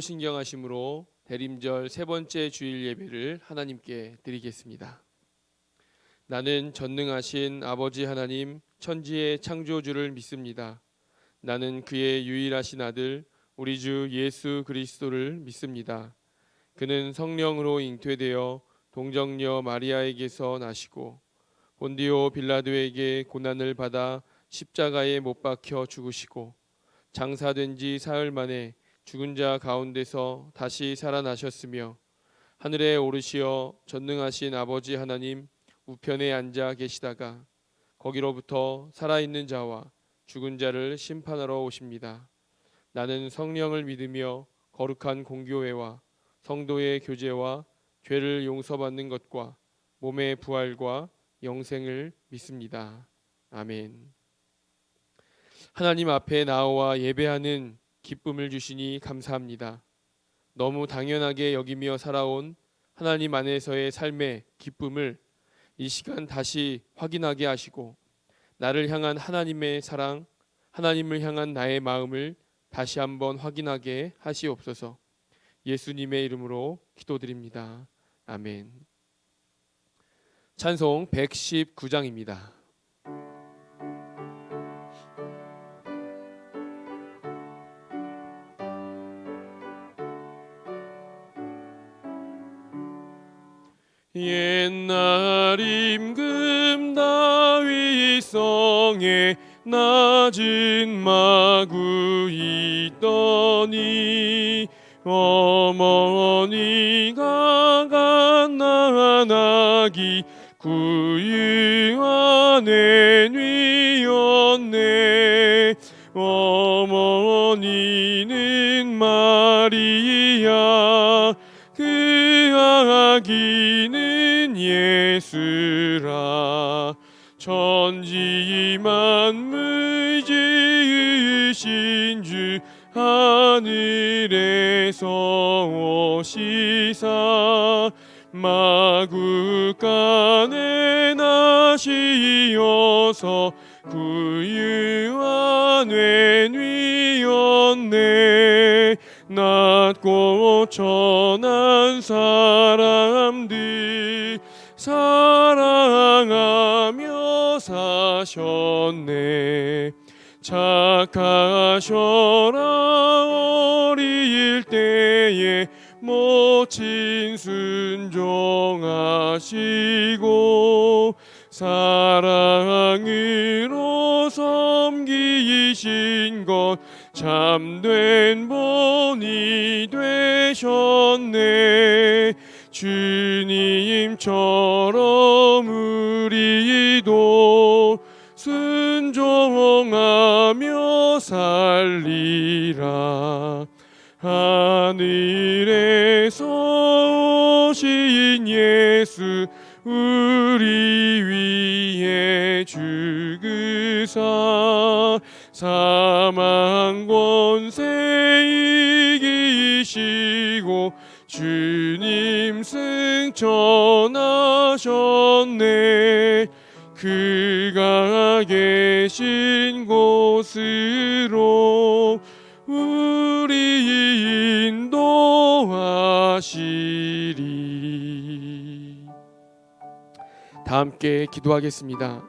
신경하심으로 대림절 세 번째 주일 예배를 하나님께 드리겠습니다. 나는 전능하신 아버지 하나님 천지의 창조주를 믿습니다. 나는 그의 유일하신 아들 우리 주 예수 그리스도를 믿습니다. 그는 성령으로 잉태되어 동정녀 마리아에게서 나시고 본디오 빌라도에게 고난을 받아 십자가에 못 박혀 죽으시고 장사된 지 사흘 만에 죽은 자 가운데서 다시 살아나셨으며 하늘에 오르시어 전능하신 아버지 하나님 우편에 앉아 계시다가 거기로부터 살아있는 자와 죽은 자를 심판하러 오십니다. 나는 성령을 믿으며 거룩한 공교회와 성도의 교제와 죄를 용서받는 것과 몸의 부활과 영생을 믿습니다. 아멘. 하나님 앞에 나와 예배하는 기쁨을 주시니 감사합니다. 너무 당연하게 여기며 살아온 하나님 안에서의 삶의 기쁨을 이 시간 다시 확인하게 하시고 나를 향한 하나님의 사랑, 하나님을 향한 나의 마음을 다시 한번 확인하게 하시옵소서. 예수님의 이름으로 기도드립니다. 아멘. 찬송 119장입니다. 옛날 임금 다윗성에 낮은 마구 있더니 어머니가 갓난아기 구유 안에 뉘었네. 어머니는 마리아 그 아기는 예수라. 천지 만물 지으신 주 하늘에서 오시사 마구간에 나시어서 구유 안에 뉘었네. 낮고 천한 사람들 사랑하며 사셨네. 착하셔라 어릴 때에 모친 순종하시고 사랑으로 섬기신 것 참된 본이 되셨네. 주님처럼 우리도 순종하며 살리라. 하늘에서 오신 예수 우리 위해 죽으사 사망 권세 이기시고 주님 승천하셨네. 그가 계신 곳으로 우리 인도하시리. 다 함께 기도하겠습니다.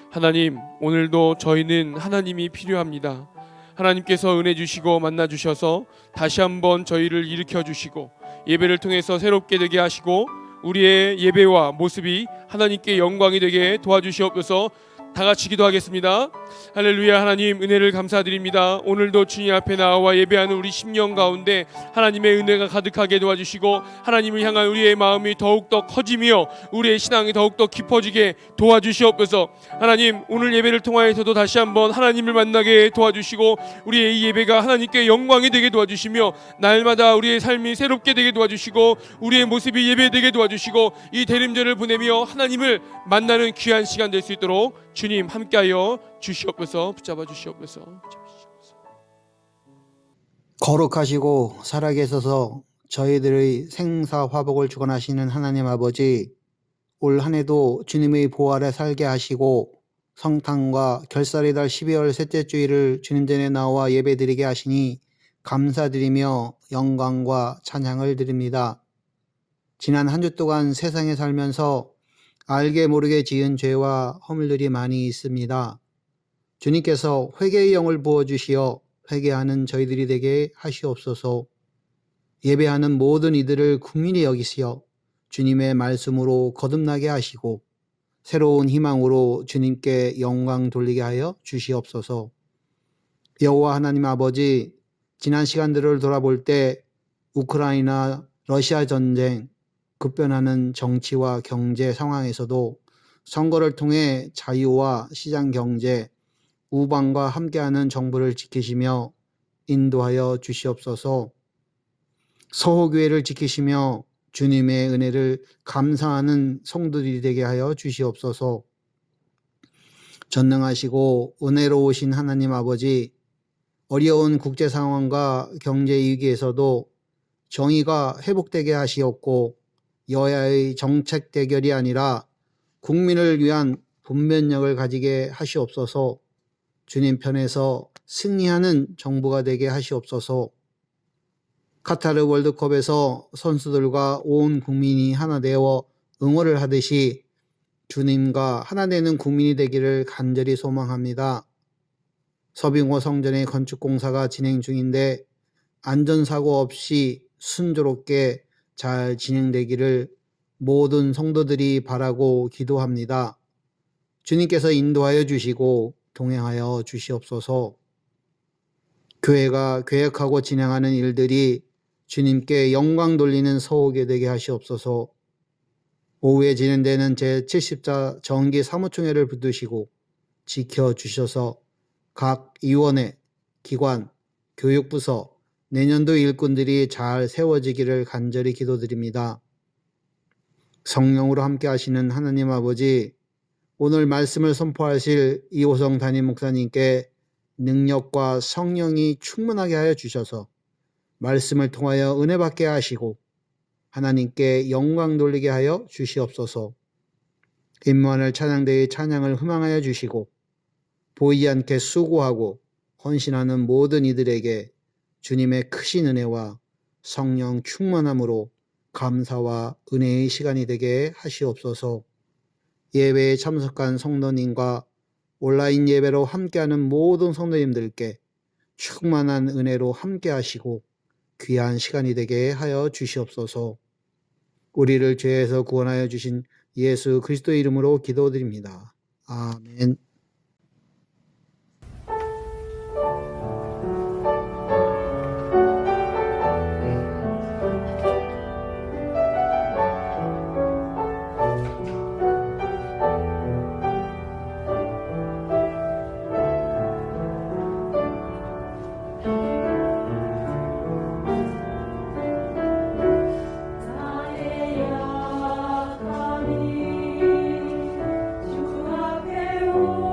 하나님, 오늘도 저희는 하나님이 필요합니다. 하나님께서 은혜 주시고 만나 주셔서 다시 한번 저희를 일으켜 주시고 예배를 통해서 새롭게 되게 하시고 우리의 예배와 모습이 하나님께 영광이 되게 도와주시옵소서. 다 같이 기도하겠습니다. 할렐루야. 하나님 은혜를 감사드립니다. 오늘도 주님 앞에 나와 예배하는 우리 심령 가운데 하나님의 은혜가 가득하게 도와주시고 하나님을 향한 우리의 마음이 더욱더 커지며 우리의 신앙이 더욱더 깊어지게 도와주시옵소서. 하나님 오늘 예배를 통하여서도 다시 한번 하나님을 만나게 도와주시고 우리의 이 예배가 하나님께 영광이 되게 도와주시며 날마다 우리의 삶이 새롭게 되게 도와주시고 우리의 모습이 예배되게 도와주시고 이 대림절을 보내며 하나님을 만나는 귀한 시간 될 수 있도록 주님 함께하여 주시옵소서. 붙잡아 주시옵소서. 거룩하시고 살아계셔서 저희들의 생사 화복을 주관하시는 하나님 아버지, 올 한 해도 주님의 보호 아래 살게 하시고 성탄과 결살의 달 12월 셋째 주일을 주님 전에 나와 예배드리게 하시니 감사드리며 영광과 찬양을 드립니다. 지난 한 주 동안 세상에 살면서 알게 모르게 지은 죄와 허물들이 많이 있습니다. 주님께서 회개의 영을 부어주시어 회개하는 저희들이 되게 하시옵소서. 예배하는 모든 이들을 국민이 여기시어 주님의 말씀으로 거듭나게 하시고 새로운 희망으로 주님께 영광 돌리게 하여 주시옵소서. 여호와 하나님 아버지, 지난 시간들을 돌아볼 때 우크라이나 러시아 전쟁, 급변하는 정치와 경제 상황에서도 선거를 통해 자유와 시장 경제, 우방과 함께하는 정부를 지키시며 인도하여 주시옵소서. 서호교회를 지키시며 주님의 은혜를 감사하는 성도들이 되게 하여 주시옵소서. 전능하시고 은혜로우신 하나님 아버지, 어려운 국제 상황과 경제 위기에서도 정의가 회복되게 하시옵고 여야의 정책 대결이 아니라 국민을 위한 분별력을 가지게 하시옵소서. 주님 편에서 승리하는 정부가 되게 하시옵소서. 카타르 월드컵에서 선수들과 온 국민이 하나 되어 응원을 하듯이 주님과 하나 되는 국민이 되기를 간절히 소망합니다. 서빙호 성전의 건축 공사가 진행 중인데 안전사고 없이 순조롭게 잘 진행되기를 모든 성도들이 바라고 기도합니다. 주님께서 인도하여 주시고 동행하여 주시옵소서. 교회가 계획하고 진행하는 일들이 주님께 영광 돌리는 서옥이 되게 하시옵소서. 오후에 진행되는 제70자 정기 사무총회를 붙드시고 지켜주셔서 각 위원회, 기관, 교육부서, 내년도 일꾼들이 잘 세워지기를 간절히 기도드립니다. 성령으로 함께 하시는 하나님 아버지, 오늘 말씀을 선포하실 이호성 담임 목사님께 능력과 성령이 충만하게 하여 주셔서 말씀을 통하여 은혜 받게 하시고 하나님께 영광 돌리게 하여 주시옵소서. 임무하늘 찬양대의 찬양을 희망하여 주시고 보이지 않게 수고하고 헌신하는 모든 이들에게 주님의 크신 은혜와 성령 충만함으로 감사와 은혜의 시간이 되게 하시옵소서. 예배에 참석한 성도님과 온라인 예배로 함께하는 모든 성도님들께 충만한 은혜로 함께하시고 귀한 시간이 되게 하여 주시옵소서. 우리를 죄에서 구원하여 주신 예수 그리스도의 이름으로 기도드립니다. 아멘. 나의 약함이 주 앞에 오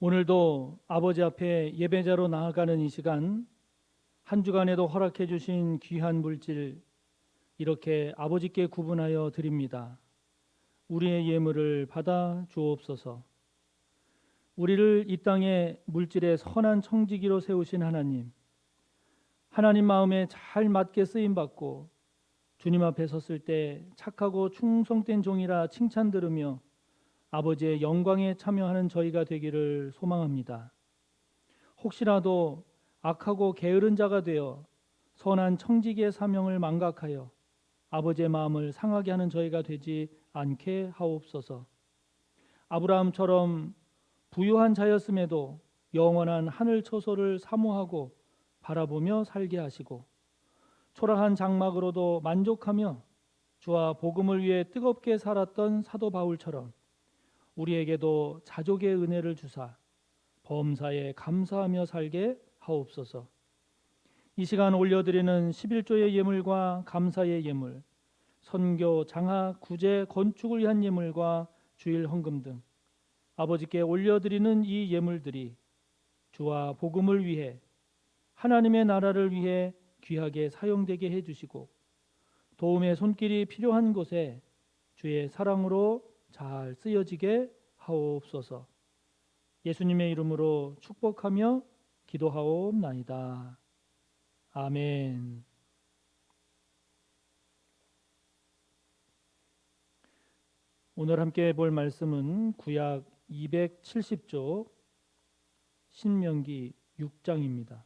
오늘도 아버지 앞에 예배자로 나아가는 이 시간, 한 주간에도 허락해 주신 귀한 물질 이렇게 아버지께 구분하여 드립니다. 우리의 예물을 받아 주옵소서. 우리를 이 땅에 물질의 선한 청지기로 세우신 하나님, 하나님 마음에 잘 맞게 쓰임 받고 주님 앞에 섰을 때 착하고 충성된 종이라 칭찬 들으며 아버지의 영광에 참여하는 저희가 되기를 소망합니다. 혹시라도 악하고 게으른 자가 되어 선한 청지기의 사명을 망각하여 아버지의 마음을 상하게 하는 저희가 되지 않게 하옵소서. 아브라함처럼 부유한 자였음에도 영원한 하늘 처소를 사모하고 바라보며 살게 하시고 초라한 장막으로도 만족하며 주와 복음을 위해 뜨겁게 살았던 사도 바울처럼 우리에게도 자족의 은혜를 주사 범사에 감사하며 살게 하옵소서. 이 시간 올려드리는 11조의 예물과 감사의 예물, 선교, 장학, 구제, 건축을 위한 예물과 주일 헌금 등 아버지께 올려드리는 이 예물들이 주와 복음을 위해 하나님의 나라를 위해 귀하게 사용되게 해주시고 도움의 손길이 필요한 곳에 주의 사랑으로 잘 쓰여지게 하옵소서. 예수님의 이름으로 축복하며 기도하옵나이다. 아멘. 오늘 함께 볼 말씀은 구약 270조 신명기 6장입니다.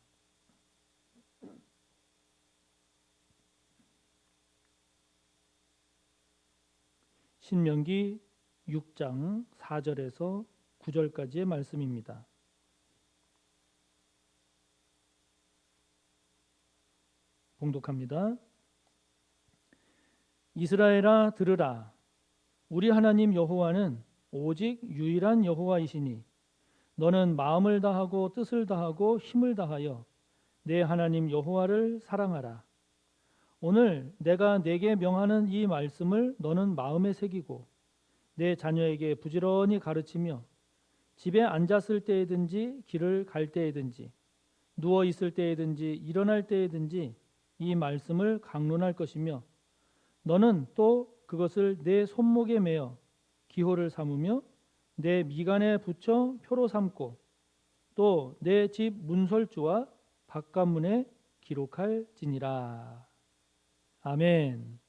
신명기 6장 4절에서 9절까지의 말씀입니다. 봉독합니다. 이스라엘아 들으라. 우리 하나님 여호와는 오직 유일한 여호와이시니 너는 마음을 다하고 뜻을 다하고 힘을 다하여 내 하나님 여호와를 사랑하라. 오늘 내가 네게 명하는 이 말씀을 너는 마음에 새기고 내 자녀에게 부지런히 가르치며 집에 앉았을 때에든지 길을 갈 때에든지 누워 있을 때에든지 일어날 때에든지 이 말씀을 강론할 것이며 너는 또 그것을 내 손목에 매어 기호를 삼으며 내 미간에 붙여 표로 삼고 또 내 집 문설주와 바깥문에 기록할지니라. 아멘.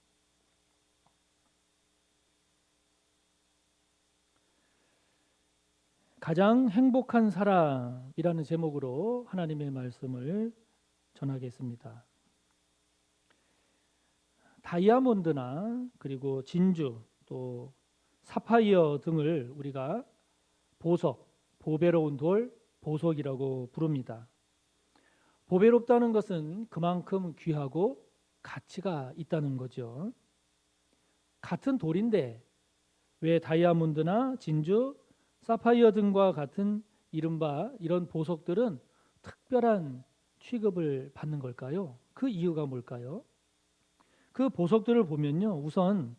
가장 행복한 사람이라는 제목으로 하나님의 말씀을 전하겠습니다. 다이아몬드나 그리고 진주 또 사파이어 등을 우리가 보석, 보배로운 돌, 보석이라고 부릅니다. 보배롭다는 것은 그만큼 귀하고 가치가 있다는 거죠. 같은 돌인데 왜 다이아몬드나 진주, 사파이어 등과 같은 이른바 이런 보석들은 특별한 취급을 받는 걸까요? 그 이유가 뭘까요? 그 보석들을 보면요, 우선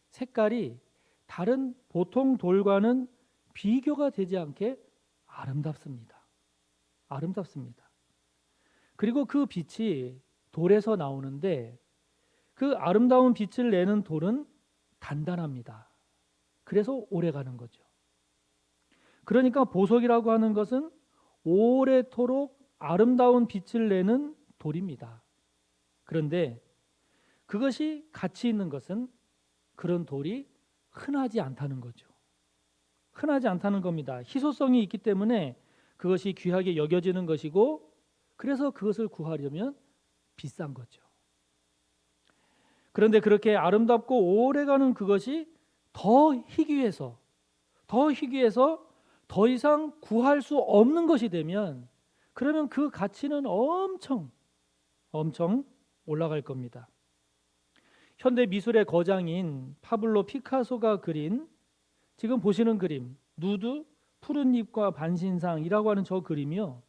색깔이 다른 보통 돌과는 비교가 되지 않게 아름답습니다. 그리고 그 빛이 돌에서 나오는데 그 아름다운 빛을 내는 돌은 단단합니다. 그래서 오래 가는 거죠. 그러니까 보석이라고 하는 것은 오래도록 아름다운 빛을 내는 돌입니다. 그런데 그것이 가치 있는 것은 그런 돌이 흔하지 않다는 거죠. 흔하지 않다는 겁니다. 희소성이 있기 때문에 그것이 귀하게 여겨지는 것이고 그래서 그것을 구하려면 비싼 거죠. 그런데 그렇게 아름답고 오래가는 그것이 더 희귀해서 더 이상 구할 수 없는 것이 되면 그러면 그 가치는 엄청 올라갈 겁니다. 현대 미술의 거장인 파블로 피카소가 그린 지금 보시는 그림 누드 푸른 잎과 반신상이라고 하는 저 그림이요.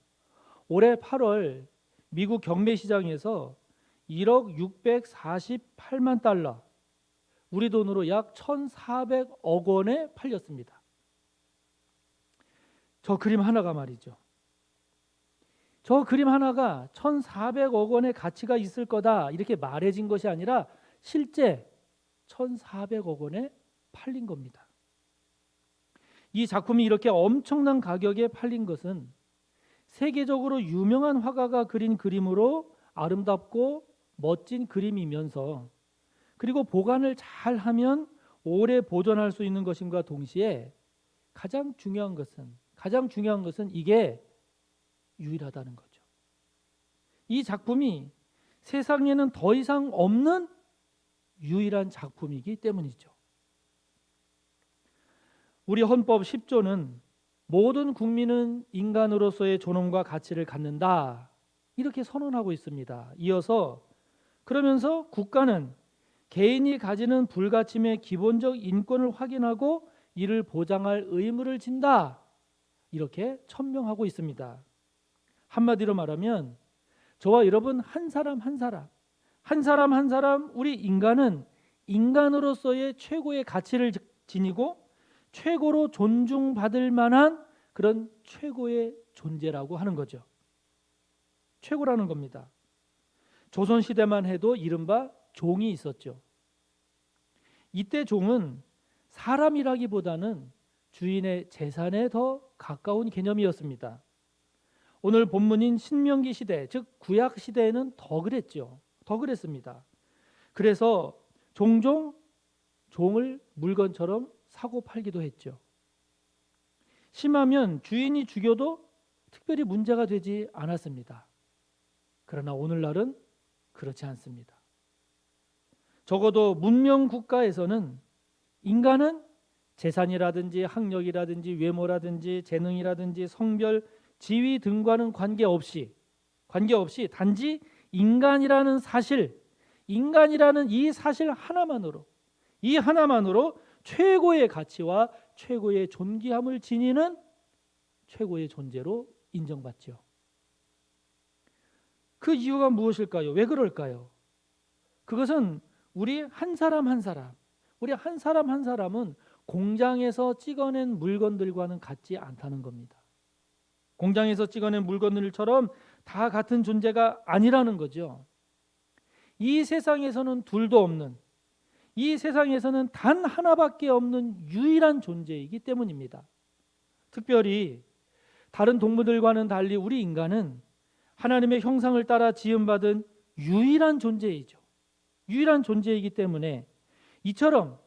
올해 8월 미국 경매 시장에서 1억 648만 달러 우리 돈으로 약 1,400억 원에 팔렸습니다. 저 그림 하나가 말이죠. 저 그림 하나가 1,400억 원의 가치가 있을 거다 이렇게 말해진 것이 아니라 실제 1,400억 원에 팔린 겁니다. 이 작품이 이렇게 엄청난 가격에 팔린 것은 세계적으로 유명한 화가가 그린 그림으로 아름답고 멋진 그림이면서 그리고 보관을 잘 하면 오래 보존할 수 있는 것임과 동시에 가장 중요한 것은 이게 유일하다는 거죠. 이 작품이 세상에는 더 이상 없는 유일한 작품이기 때문이죠. 우리 헌법 10조는 모든 국민은 인간으로서의 존엄과 가치를 갖는다 이렇게 선언하고 있습니다. 이어서 그러면서 국가는 개인이 가지는 불가침의 기본적 인권을 확인하고 이를 보장할 의무를 진다 이렇게 천명하고 있습니다. 한마디로 말하면 저와 여러분 한 사람 한 사람 우리 인간은 인간으로서의 최고의 가치를 지니고 최고로 존중받을 만한 그런 최고의 존재라고 하는 거죠. 최고라는 겁니다. 조선시대만 해도 이른바 종이 있었죠. 이때 종은 사람이라기보다는 주인의 재산에 더 가까운 개념이었습니다. 오늘 본문인 신명기 시대, 즉 구약 시대에는 더 그랬죠. 더 그랬습니다. 그래서 종종 종을 물건처럼 사고 팔기도 했죠. 심하면 주인이 죽여도 특별히 문제가 되지 않았습니다. 그러나 오늘날은 그렇지 않습니다. 적어도 문명 국가에서는 인간은 재산이라든지 학력이라든지 외모라든지 재능이라든지 성별, 지위 등과는 관계없이 단지 인간이라는 사실, 인간이라는 이 사실 하나만으로 최고의 가치와 최고의 존귀함을 지니는 최고의 존재로 인정받죠. 그 이유가 무엇일까요? 왜 그럴까요? 그것은 우리 한 사람 한 사람은 공장에서 찍어낸 물건들과는 같지 않다는 겁니다. 공장에서 찍어낸 물건들처럼 다 같은 존재가 아니라는 거죠. 이 세상에서는 둘도 없는, 이 세상에서는 단 하나밖에 없는 유일한 존재이기 때문입니다. 특별히 다른 동물들과는 달리 우리 인간은 하나님의 형상을 따라 지음받은 유일한 존재이죠. 유일한 존재이기 때문에 이처럼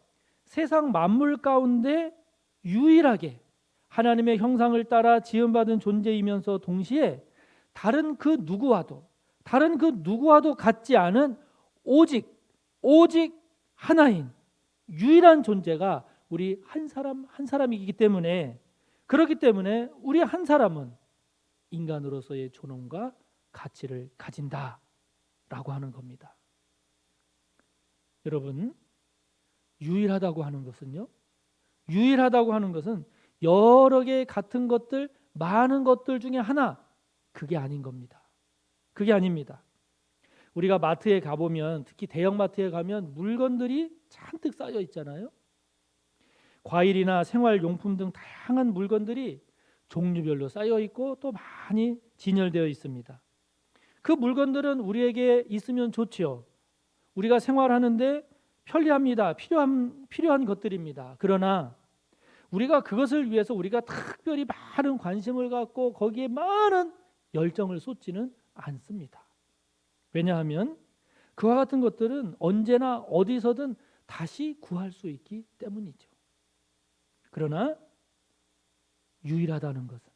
세상 만물 가운데 유일하게 하나님의 형상을 따라 지음받은 존재이면서 동시에 다른 그 누구와도 같지 않은 오직 하나인 유일한 존재가 우리 한 사람이기 때문에, 그렇기 때문에 우리 한 사람은 인간으로서의 존엄과 가치를 가진다라고 하는 겁니다. 여러분, 유일하다고 하는 것은 여러 개의 같은 것들, 많은 것들 중에 하나, 그게 아닌 겁니다. 그게 아닙니다. 우리가 마트에 가보면, 특히 대형마트에 가면 물건들이 잔뜩 쌓여 있잖아요. 과일이나 생활용품 등 다양한 물건들이 종류별로 쌓여 있고 또 많이 진열되어 있습니다. 그 물건들은 우리에게 있으면 좋지요. 우리가 생활하는데 편리합니다. 필요한 것들입니다. 그러나 우리가 그것을 위해서 우리가 특별히 많은 관심을 갖고 거기에 많은 열정을 쏟지는 않습니다. 왜냐하면 그와 같은 것들은 언제나 어디서든 다시 구할 수 있기 때문이죠. 그러나 유일하다는 것은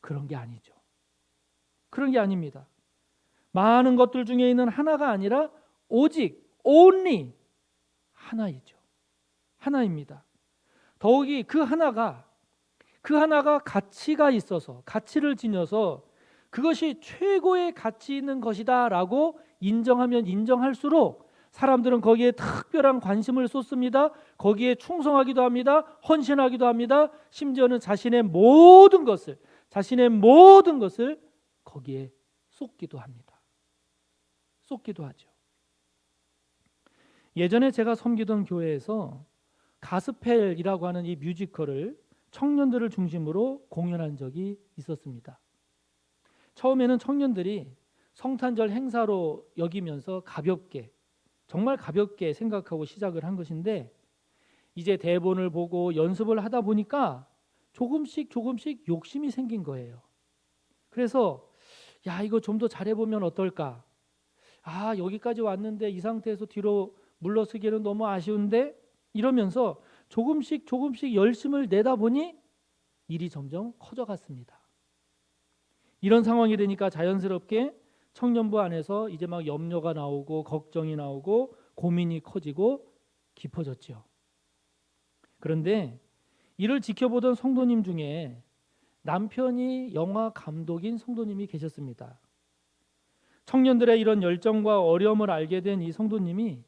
그런 게 아니죠. 그런 게 아닙니다. 많은 것들 중에 있는 하나가 아니라 오직 only 하나이죠. 하나입니다. 더욱이 그 하나가 가치가 있어서, 가치를 지녀서 그것이 최고의 가치 있는 것이다라고 인정하면 인정할수록 사람들은 거기에 특별한 관심을 쏟습니다. 거기에 충성하기도 합니다. 헌신하기도 합니다. 심지어는 자신의 모든 것을 거기에 쏟기도 합니다. 쏟기도 하죠. 예전에 제가 섬기던 교회에서 가스펠이라고 하는 이 뮤지컬을 청년들을 중심으로 공연한 적이 있었습니다. 처음에는 청년들이 성탄절 행사로 여기면서 가볍게, 정말 가볍게 생각하고 시작을 한 것인데, 이제 대본을 보고 연습을 하다 보니까 조금씩 욕심이 생긴 거예요. 그래서 야, 이거 좀 더 잘해보면 어떨까? 아, 여기까지 왔는데 이 상태에서 뒤로 물러서기는 너무 아쉬운데? 이러면서 조금씩 열심을 내다 보니 일이 점점 커져갔습니다. 이런 상황이 되니까 자연스럽게 청년부 안에서 이제 막 염려가 나오고 걱정이 나오고 고민이 커지고 깊어졌죠. 그런데 이를 지켜보던 성도님 중에 남편이 영화 감독인 성도님이 계셨습니다. 청년들의 이런 열정과 어려움을 알게 된 이 성도님이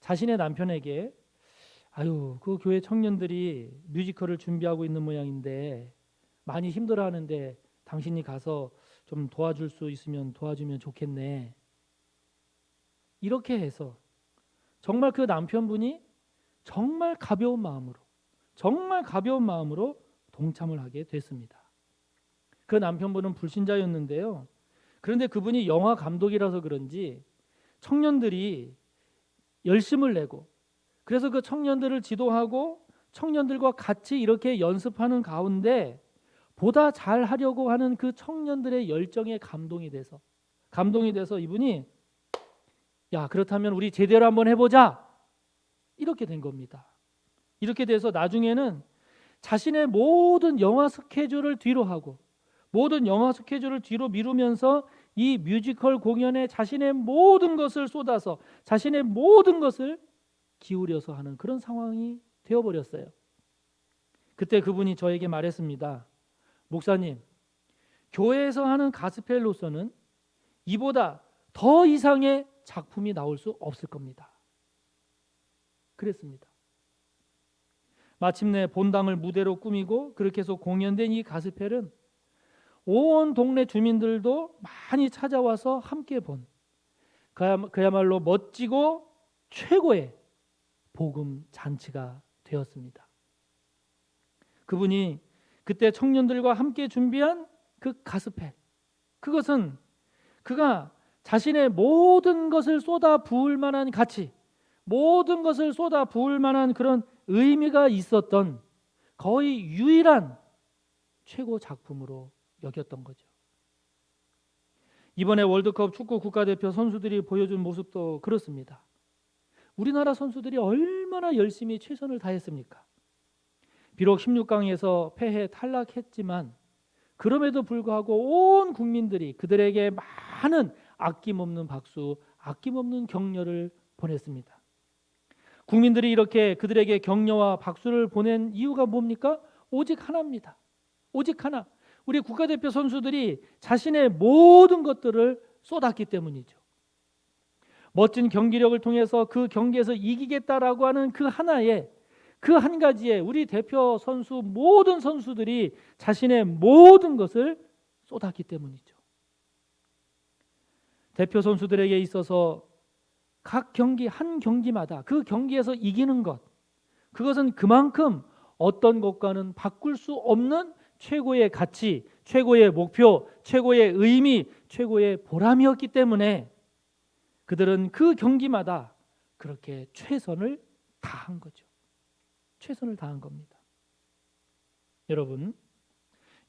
자신의 남편에게 아유, 그 교회 청년들이 뮤지컬을 준비하고 있는 모양인데 많이 힘들어하는데 당신이 가서 좀 도와줄 수 있으면 도와주면 좋겠네. 이렇게 해서 정말 그 남편분이 정말 가벼운 마음으로 동참을 하게 됐습니다. 그 남편분은 불신자였는데요. 그런데 그분이 영화 감독이라서 그런지 청년들이 열심을 내고, 그래서 그 청년들을 지도하고 청년들과 같이 이렇게 연습하는 가운데 보다 잘 하려고 하는 그 청년들의 열정에 감동이 돼서 이분이 야, 그렇다면 우리 제대로 한번 해보자, 이렇게 된 겁니다. 이렇게 돼서 나중에는 자신의 모든 영화 스케줄을 뒤로 하고 모든 영화 스케줄을 뒤로 미루면서 이 뮤지컬 공연에 자신의 모든 것을 쏟아서 자신의 모든 것을 기울여서 하는 그런 상황이 되어버렸어요. 그때 그분이 저에게 말했습니다. 목사님, 교회에서 하는 가스펠로서는 이보다 더 이상의 작품이 나올 수 없을 겁니다. 그랬습니다. 마침내 본당을 무대로 꾸미고 그렇게 해서 공연된 이 가스펠은 온 동네 주민들도 많이 찾아와서 함께 본 그야말로 멋지고 최고의 복음 잔치가 되었습니다. 그분이 그때 청년들과 함께 준비한 그 가스펠, 그것은 그가 자신의 모든 것을 쏟아 부을 만한 가치, 모든 것을 쏟아 부을 만한 그런 의미가 있었던 거의 유일한 최고 작품으로 여겼던 거죠. 이번에 월드컵 축구 국가대표 선수들이 보여준 모습도 그렇습니다. 우리나라 선수들이 얼마나 열심히 최선을 다했습니까? 비록 16강에서 패해 탈락했지만 그럼에도 불구하고 온 국민들이 그들에게 많은 아낌없는 박수, 아낌없는 격려를 보냈습니다. 국민들이 이렇게 그들에게 격려와 박수를 보낸 이유가 뭡니까? 오직 하나입니다. 오직 하나. 우리 국가대표 선수들이 자신의 모든 것들을 쏟았기 때문이죠. 멋진 경기력을 통해서 그 경기에서 이기겠다라고 하는 그 하나에, 그 한 가지에 우리 대표 선수 모든 선수들이 자신의 모든 것을 쏟았기 때문이죠. 대표 선수들에게 있어서 각 경기 한 경기마다 그 경기에서 이기는 것, 그것은 그만큼 어떤 것과는 바꿀 수 없는 최고의 가치, 최고의 목표, 최고의 의미, 최고의 보람이었기 때문에 그들은 그 경기마다 그렇게 최선을 다한 거죠. 최선을 다한 겁니다. 여러분,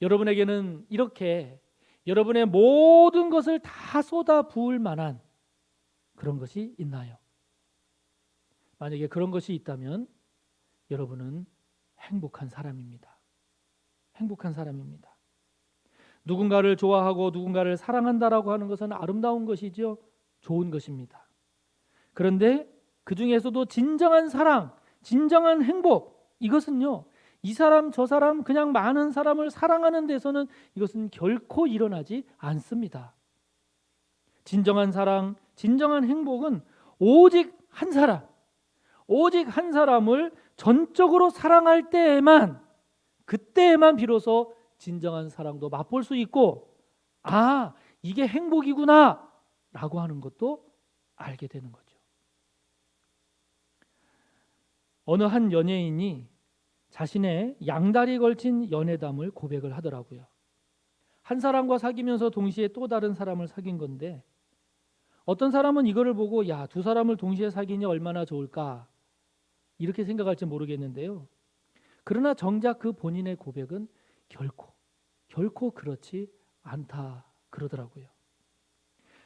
여러분에게는 이렇게 여러분의 모든 것을 다 쏟아 부을 만한 그런 것이 있나요? 만약에 그런 것이 있다면 여러분은 행복한 사람입니다. 행복한 사람입니다. 누군가를 좋아하고 누군가를 사랑한다라고 하는 것은 아름다운 것이죠. 좋은 것입니다. 그런데 그 중에서도 진정한 사랑, 진정한 행복, 이것은요, 이 사람 저 사람 그냥 많은 사람을 사랑하는 데서는 이것은 결코 일어나지 않습니다. 진정한 사랑, 진정한 행복은 오직 한 사람, 오직 한 사람을 전적으로 사랑할 때에만, 그때에만 비로소 진정한 사랑도 맛볼 수 있고, 아, 이게 행복이구나 라고 하는 것도 알게 되는 거죠. 어느 한 연예인이 자신의 양다리 걸친 연애담을 고백을 하더라고요. 한 사람과 사귀면서 동시에 또 다른 사람을 사귄 건데 어떤 사람은 이거를 보고 야, 두 사람을 동시에 사귀니 얼마나 좋을까 이렇게 생각할지 모르겠는데요. 그러나 정작 그 본인의 고백은 결코 그렇지 않다 그러더라고요.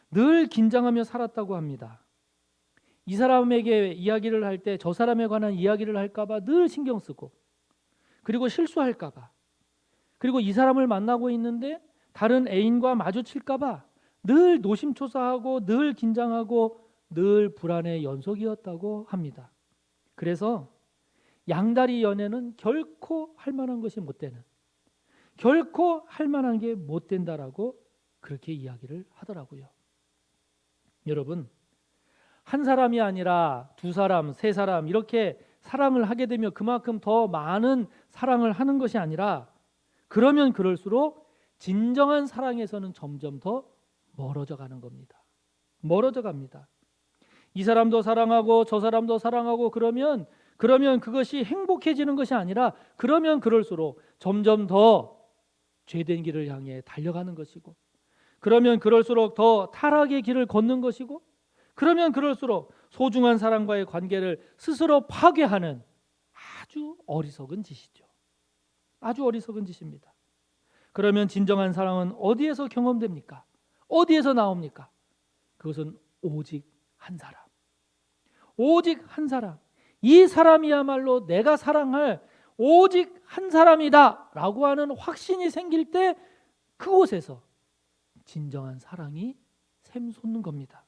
늘 긴장하며 살았다고 합니다. 이 사람에게 이야기를 할 때 저 사람에 관한 이야기를 할까 봐 늘 신경 쓰고, 그리고 실수할까 봐, 그리고 이 사람을 만나고 있는데 다른 애인과 마주칠까 봐 늘 노심초사하고 늘 긴장하고 늘 불안의 연속이었다고 합니다. 그래서 양다리 연애는 결코 할 만한 것이 못 되는, 결코 할 만한 게 못 된다라고 그렇게 이야기를 하더라고요. 여러분, 한 사람이 아니라 두 사람, 세 사람 이렇게 사랑을 하게 되면 그만큼 더 많은 사랑을 하는 것이 아니라 그러면 그럴수록 진정한 사랑에서는 점점 더 멀어져 가는 겁니다. 멀어져 갑니다. 이 사람도 사랑하고 저 사람도 사랑하고 그러면 그것이 행복해지는 것이 아니라 그러면 그럴수록 점점 더 죄된 길을 향해 달려가는 것이고, 그러면 그럴수록 더 타락의 길을 걷는 것이고, 그러면 그럴수록 소중한 사람과의 관계를 스스로 파괴하는 아주 어리석은 짓이죠. 아주 어리석은 짓입니다. 그러면 진정한 사랑은 어디에서 경험됩니까? 어디에서 나옵니까? 그것은 오직 한 사람. 오직 한 사람. 이 사람이야말로 내가 사랑할 오직 한 사람이다 라고 하는 확신이 생길 때 그곳에서 진정한 사랑이 샘솟는 겁니다.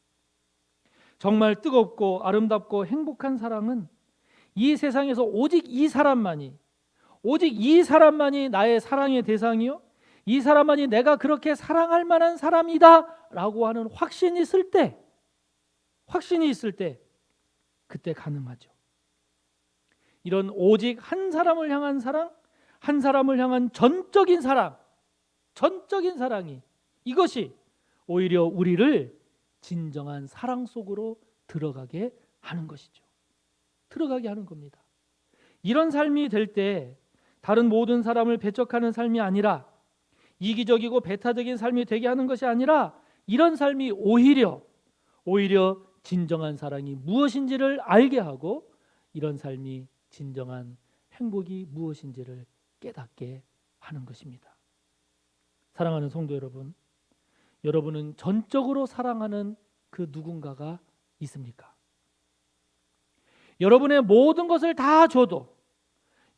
정말 뜨겁고 아름답고 행복한 사랑은 이 세상에서 오직 이 사람만이 나의 사랑의 대상이요, 이 사람만이 내가 그렇게 사랑할 만한 사람이다 라고 하는 확신이 있을 때 그때 가능하죠. 이런 오직 한 사람을 향한 사랑, 한 사람을 향한 전적인 사랑이 이것이 오히려 우리를 진정한 사랑 속으로 들어가게 하는 것이죠. 들어가게 하는 겁니다. 이런 삶이 될 때 다른 모든 사람을 배척하는 삶이 아니라, 이기적이고 배타적인 삶이 되게 하는 것이 아니라, 이런 삶이 오히려 진정한 사랑이 무엇인지를 알게 하고, 이런 삶이 진정한 행복이 무엇인지를 깨닫게 하는 것입니다. 사랑하는 성도 여러분, 여러분은 전적으로 사랑하는 그 누군가가 있습니까? 여러분의 모든 것을 다 줘도,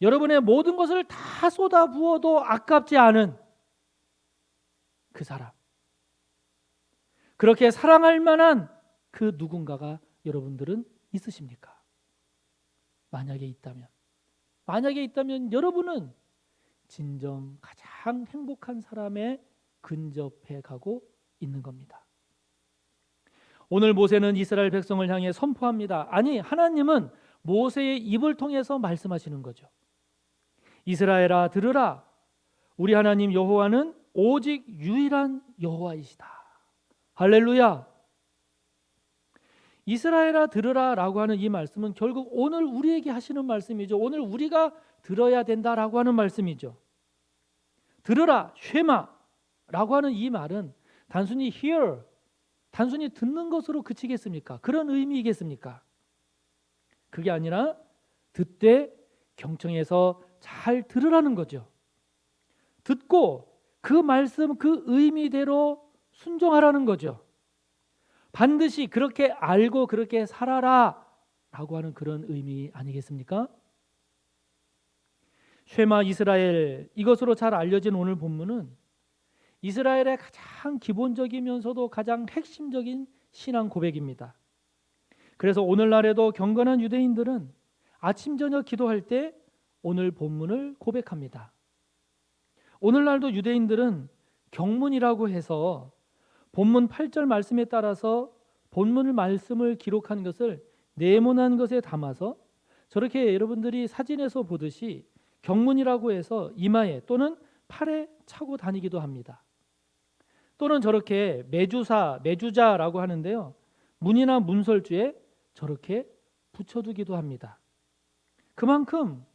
여러분의 모든 것을 다 쏟아 부어도 아깝지 않은 그 사람, 그렇게 사랑할 만한 그 누군가가 여러분들은 있으십니까? 만약에 있다면 여러분은 진정 가장 행복한 사람에 근접해 가고 있는 겁니다. 오늘 모세는 이스라엘 백성을 향해 선포합니다. 아니, 하나님은 모세의 입을 통해서 말씀하시는 거죠. 이스라엘아 들으라, 우리 하나님 여호와는 오직 유일한 여호와이시다. 할렐루야. 이스라엘아 들으라 라고 하는 이 말씀은 결국 오늘 우리에게 하시는 말씀이죠. 오늘 우리가 들어야 된다라고 하는 말씀이죠. 들으라, 쉐마 라고 하는 이 말은 단순히 hear, 단순히 듣는 것으로 그치겠습니까? 그런 의미이겠습니까? 그게 아니라 듣되 경청해서 잘 들으라는 거죠. 듣고 그 말씀, 그 의미대로 순종하라는 거죠. 반드시 그렇게 알고 그렇게 살아라 라고 하는 그런 의미 아니겠습니까? 쉐마 이스라엘, 이것으로 잘 알려진 오늘 본문은 이스라엘의 가장 기본적이면서도 가장 핵심적인 신앙 고백입니다. 그래서 오늘날에도 경건한 유대인들은 아침 저녁 기도할 때 오늘 본문을 고백합니다. 오늘날도 유대인들은 경문이라고 해서 본문 8절 말씀에 따라서 본문 말씀을 기록한 것을 네모난 것에 담아서 저렇게 여러분들이 사진에서 보듯이 경문이라고 해서 이마에 또는 팔에 차고 다니기도 합니다. 또는 저렇게 매주자라고 하는데요, 문이나 문설주에 저렇게 붙여두기도 합니다. 그만큼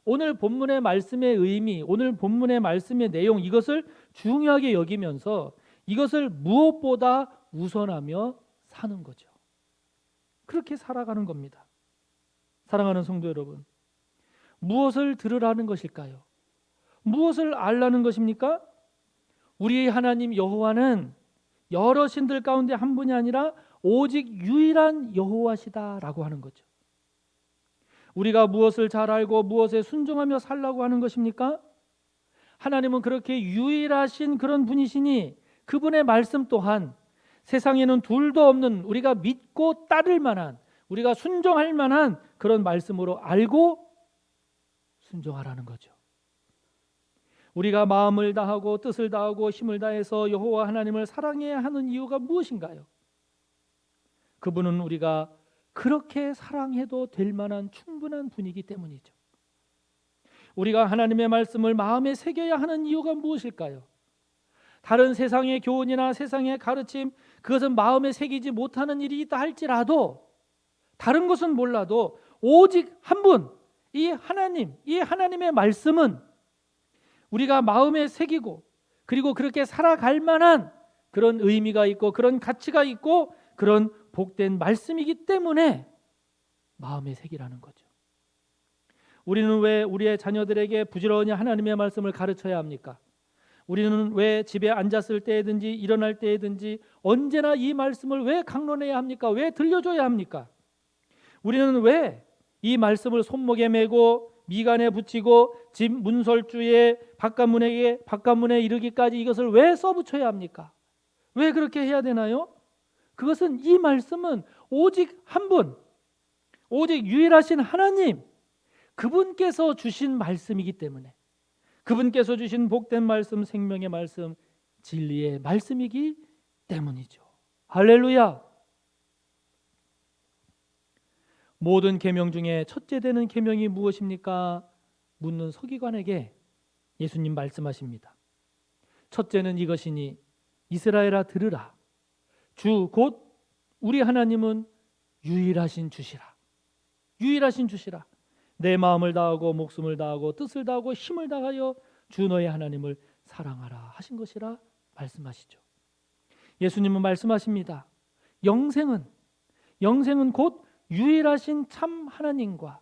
오늘 본문의 말씀의 의미, 오늘 본문의 말씀의 내용, 이것을 중요하게 여기면서 이것을 무엇보다 우선하며 사는 거죠. 그렇게 살아가는 겁니다. 사랑하는 성도 여러분, 무엇을 들으라는 것일까요? 무엇을 알라는 것입니까? 우리 하나님 여호와는 여러 신들 가운데 한 분이 아니라 오직 유일한 여호와시다라고 하는 거죠. 우리가 무엇을 잘 알고 무엇에 순종하며 살라고 하는 것입니까? 하나님은 그렇게 유일하신 그런 분이시니 그분의 말씀 또한 세상에는 둘도 없는, 우리가 믿고 따를 만한, 우리가 순종할 만한 그런 말씀으로 알고 순종하라는 거죠. 우리가 마음을 다하고 뜻을 다하고 힘을 다해서 여호와 하나님을 사랑해야 하는 이유가 무엇인가요? 그분은 우리가 그렇게 사랑해도 될 만한 충분한 분이기 때문이죠. 우리가 하나님의 말씀을 마음에 새겨야 하는 이유가 무엇일까요? 다른 세상의 교훈이나 세상의 가르침, 그것은 마음에 새기지 못하는 일이 있다 할지라도, 다른 것은 몰라도 오직 한 분, 이 하나님, 이 하나님의 말씀은 우리가 마음에 새기고 그리고 그렇게 살아갈 만한 그런 의미가 있고 그런 가치가 있고 그런 복된 말씀이기 때문에 마음에 새기라는 거죠. 우리는 왜 우리의 자녀들에게 부지런히 하나님의 말씀을 가르쳐야 합니까? 우리는 왜 집에 앉았을 때든지 일어날 때든지 언제나 이 말씀을 왜 강론해야 합니까? 왜 들려줘야 합니까? 우리는 왜 이 말씀을 손목에 메고 미간에 붙이고 집 문설주에 바깥문에 이르기까지 이것을 왜 써붙여야 합니까? 왜 그렇게 해야 되나요? 그것은 이 말씀은 오직 한 분, 오직 유일하신 하나님, 그분께서 주신 말씀이기 때문에, 그분께서 주신 복된 말씀, 생명의 말씀, 진리의 말씀이기 때문이죠. 할렐루야. 모든 계명 중에 첫째 되는 계명이 무엇입니까? 묻는 서기관에게 예수님 말씀하십니다. 첫째는 이것이니 이스라엘아 들으라. 주 곧 우리 하나님은 유일하신 주시라. 유일하신 주시라. 내 마음을 다하고 목숨을 다하고 뜻을 다하고 힘을 다하여 주 너의 하나님을 사랑하라 하신 것이라 말씀하시죠. 예수님은 말씀하십니다. 영생은 곧 유일하신 참 하나님과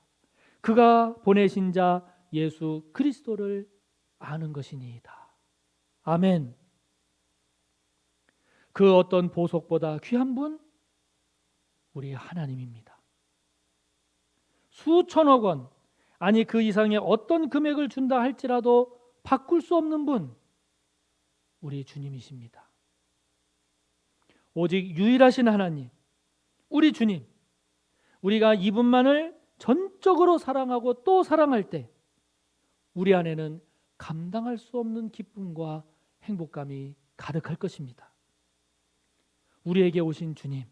그가 보내신 자 예수 그리스도를 아는 것이니이다. 아멘. 그 어떤 보석보다 귀한 분, 우리 하나님입니다. 수천억 원, 아니 그 이상의 어떤 금액을 준다 할지라도 바꿀 수 없는 분, 우리 주님이십니다. 오직 유일하신 하나님, 우리 주님, 우리가 이분만을 전적으로 사랑하고 또 사랑할 때 우리 안에는 감당할 수 없는 기쁨과 행복감이 가득할 것입니다. 우리에게 오신 주님,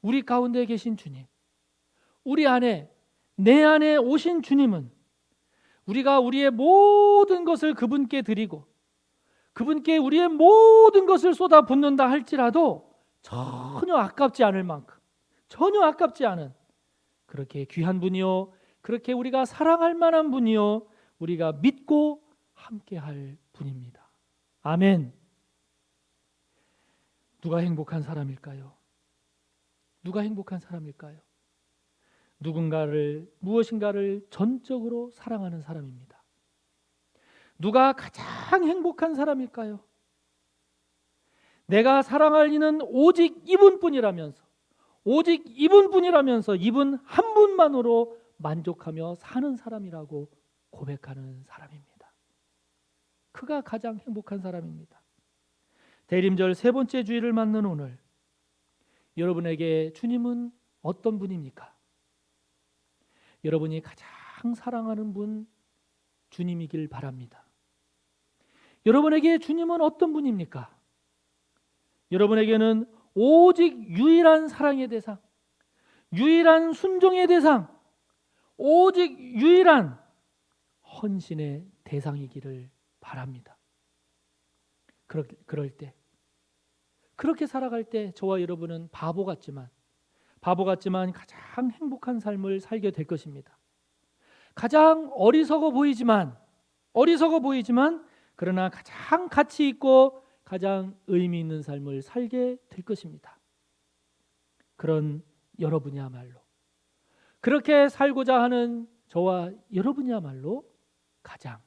우리 가운데 계신 주님, 우리 안에, 내 안에 오신 주님은 우리가 우리의 모든 것을 그분께 드리고 그분께 우리의 모든 것을 쏟아붓는다 할지라도 전혀 아깝지 않을 만큼, 전혀 아깝지 않은 그렇게 귀한 분이요, 그렇게 우리가 사랑할 만한 분이요, 우리가 믿고 함께할 분입니다. 아멘. 누가 행복한 사람일까요? 누가 행복한 사람일까요? 무엇인가를 전적으로 사랑하는 사람입니다. 누가 가장 행복한 사람일까요? 내가 사랑할 이는 오직 이분뿐이라면서, 오직 이분뿐이라면서 이분 한 분만으로 만족하며 사는 사람이라고 고백하는 사람입니다. 그가 가장 행복한 사람입니다. 대림절 세 번째 주일을 맞는 오늘, 여러분에게 주님은 어떤 분입니까? 여러분이 가장 사랑하는 분 주님이길 바랍니다. 여러분에게 주님은 어떤 분입니까? 여러분에게는 오직 유일한 사랑의 대상, 유일한 순종의 대상, 오직 유일한 헌신의 대상이기를 바랍니다. 그럴 때, 그렇게 살아갈 때 저와 여러분은 바보 같지만 가장 행복한 삶을 살게 될 것입니다. 가장 어리석어 보이지만 그러나 가장 가치 있고 가장 의미 있는 삶을 살게 될 것입니다. 그런 여러분이야말로, 그렇게 살고자 하는 저와 여러분이야말로 가장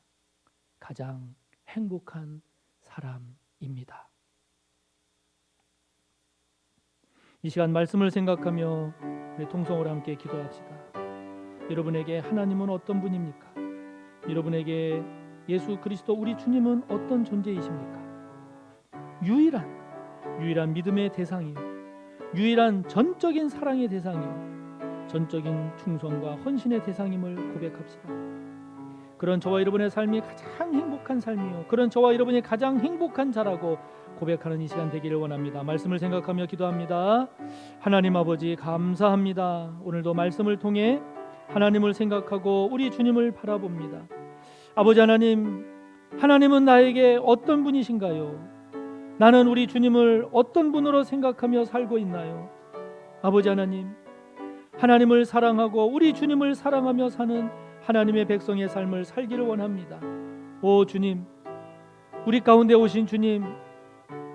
행복한 사람입니다. 이 시간 말씀을 생각하며 우리 통성으로 함께 기도합시다. 여러분에게 하나님은 어떤 분입니까? 여러분에게 예수 그리스도 우리 주님은 어떤 존재이십니까? 유일한 믿음의 대상이요, 유일한 전적인 사랑의 대상이요, 전적인 충성과 헌신의 대상임을 고백합시다. 그런 저와 여러분의 삶이 가장 행복한 삶이요, 그런 저와 여러분이 가장 행복한 자라고 고백하는 이 시간 되기를 원합니다. 말씀을 생각하며 기도합니다. 하나님 아버지 감사합니다. 오늘도 말씀을 통해 하나님을 생각하고 우리 주님을 바라봅니다. 아버지 하나님, 하나님은 나에게 어떤 분이신가요? 나는 우리 주님을 어떤 분으로 생각하며 살고 있나요? 아버지 하나님, 하나님을 사랑하고 우리 주님을 사랑하며 사는 하나님의 백성의 삶을 살기를 원합니다. 오 주님, 우리 가운데 오신 주님,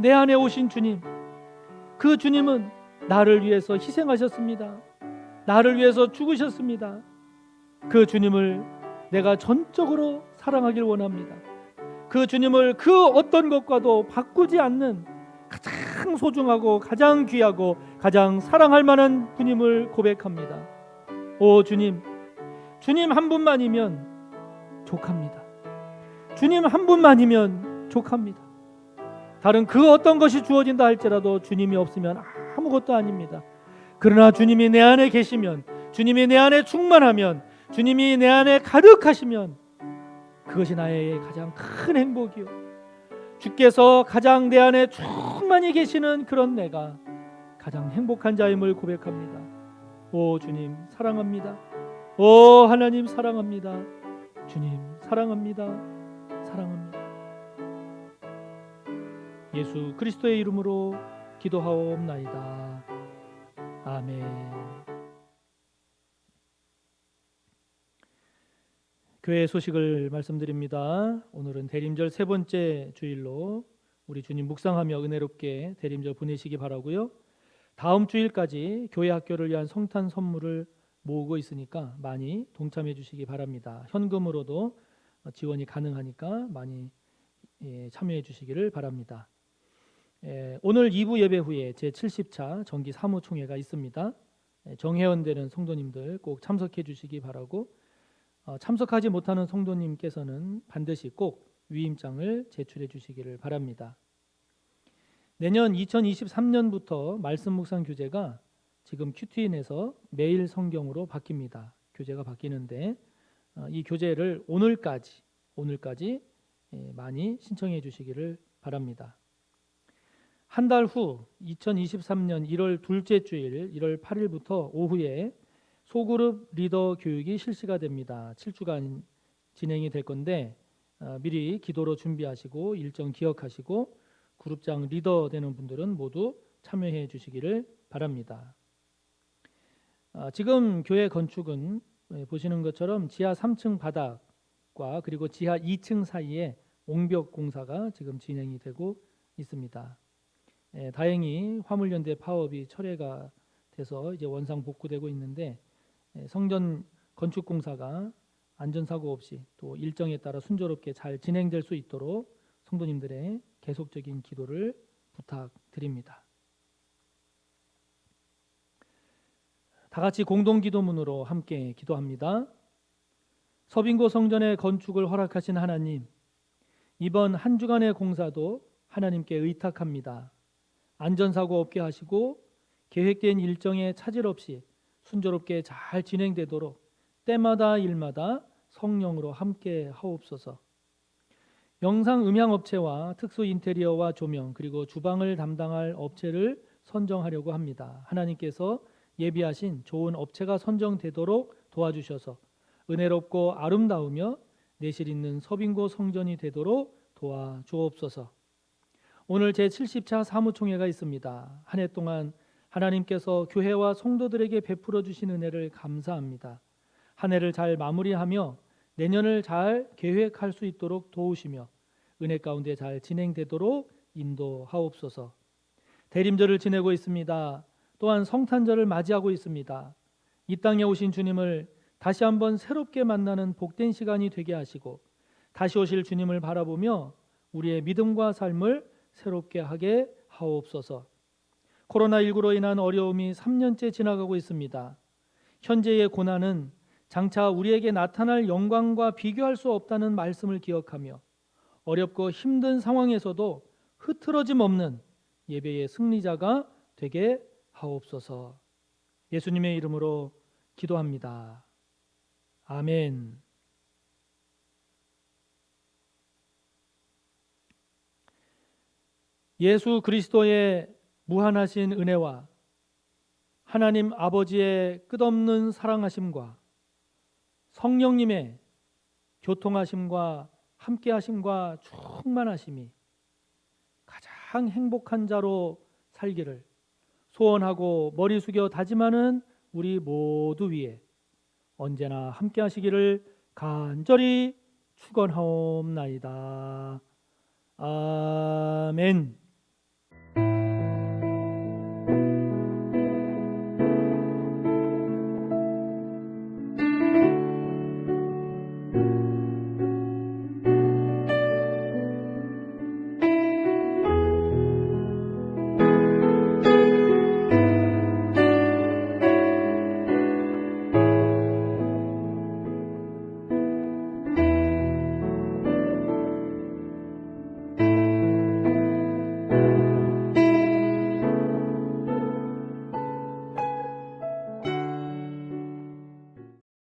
내 안에 오신 주님, 그 주님은 나를 위해서 희생하셨습니다. 나를 위해서 죽으셨습니다. 그 주님을 내가 전적으로 사랑하길 원합니다. 그 주님을 그 어떤 것과도 바꾸지 않는 가장 소중하고 가장 귀하고 가장 사랑할 만한 분임을 고백합니다. 오 주님, 주님 한 분만이면 족합니다. 주님 한 분만이면 족합니다. 다른 그 어떤 것이 주어진다 할지라도 주님이 없으면 아무것도 아닙니다. 그러나 주님이 내 안에 계시면, 주님이 내 안에 충만하면, 주님이 내 안에 가득하시면 그것이 나의 가장 큰 행복이요, 주께서 가장 내 안에 충만히 계시는 그런 내가 가장 행복한 자임을 고백합니다. 오 주님 사랑합니다. 오 하나님 사랑합니다. 주님 사랑합니다. 사랑합니다. 예수 그리스도의 이름으로 기도하옵나이다. 아멘. 교회 소식을 말씀드립니다. 오늘은 대림절 세 번째 주일로 우리 주님 묵상하며 은혜롭게 대림절 보내시기 바라고요. 다음 주일까지 교회 학교를 위한 성탄 선물을 모으고 있으니까 많이 동참해 주시기 바랍니다. 현금으로도 지원이 가능하니까 많이 참여해 주시기를 바랍니다. 오늘 2부 예배 후에 제70차 정기 사무총회가 있습니다. 정회원되는 성도님들 꼭 참석해 주시기 바라고, 참석하지 못하는 성도님께서는 반드시 꼭 위임장을 제출해 주시기를 바랍니다. 내년 2023년부터 말씀 묵상 교재가 지금 큐티인에서 매일 성경으로 바뀝니다. 교재가 바뀌는데 이 교재를 오늘까지 많이 신청해 주시기를 바랍니다. 한 달 후 2023년 1월 둘째 주일 1월 8일부터 오후에 소그룹 리더 교육이 실시가 됩니다. 7주간 진행이 될 건데 미리 기도로 준비하시고 일정 기억하시고 그룹장 리더 되는 분들은 모두 참여해 주시기를 바랍니다. 지금 교회 건축은 보시는 것처럼 지하 3층 바닥과 그리고 지하 2층 사이에 옹벽 공사가 지금 진행이 되고 있습니다. 다행히 화물연대 파업이 철회가 돼서 이제 원상 복구되고 있는데 성전 건축 공사가 안전사고 없이 또 일정에 따라 순조롭게 잘 진행될 수 있도록 성도님들의 계속적인 기도를 부탁드립니다. 다 같이 공동 기도문으로 함께 기도합니다. 서빙고 성전의 건축을 허락하신 하나님, 이번 한 주간의 공사도 하나님께 의탁합니다. 안전사고 없게 하시고 계획된 일정에 차질 없이 순조롭게 잘 진행되도록 때마다 일마다 성령으로 함께 하옵소서. 영상 음향 업체와 특수 인테리어와 조명 그리고 주방을 담당할 업체를 선정하려고 합니다. 하나님께서 예비하신 좋은 업체가 선정되도록 도와주셔서 은혜롭고 아름다우며 내실 있는 서빙고 성전이 되도록 도와주옵소서. 오늘 제70차 사무총회가 있습니다. 한 해 동안 하나님께서 교회와 성도들에게 베풀어 주신 은혜를 감사합니다. 한 해를 잘 마무리하며 내년을 잘 계획할 수 있도록 도우시며 은혜 가운데 잘 진행되도록 인도하옵소서. 대림절을 지내고 있습니다. 또한 성탄절을 맞이하고 있습니다. 이 땅에 오신 주님을 다시 한번 새롭게 만나는 복된 시간이 되게 하시고 다시 오실 주님을 바라보며 우리의 믿음과 삶을 새롭게 하게 하옵소서. 코로나19로 인한 어려움이 3년째 지나가고 있습니다. 현재의 고난은 장차 우리에게 나타날 영광과 비교할 수 없다는 말씀을 기억하며 어렵고 힘든 상황에서도 흐트러짐 없는 예배의 승리자가 되게 하옵소서. 예수님의 이름으로 기도합니다. 아멘. 예수 그리스도의 무한하신 은혜와 하나님 아버지의 끝없는 사랑하심과 성령님의 교통하심과 함께하심과 충만하심이 가장 행복한 자로 살기를 소원하고 머리 숙여 다짐하는 우리 모두 위에 언제나 함께하시기를 간절히 축원하옵나이다. 아멘.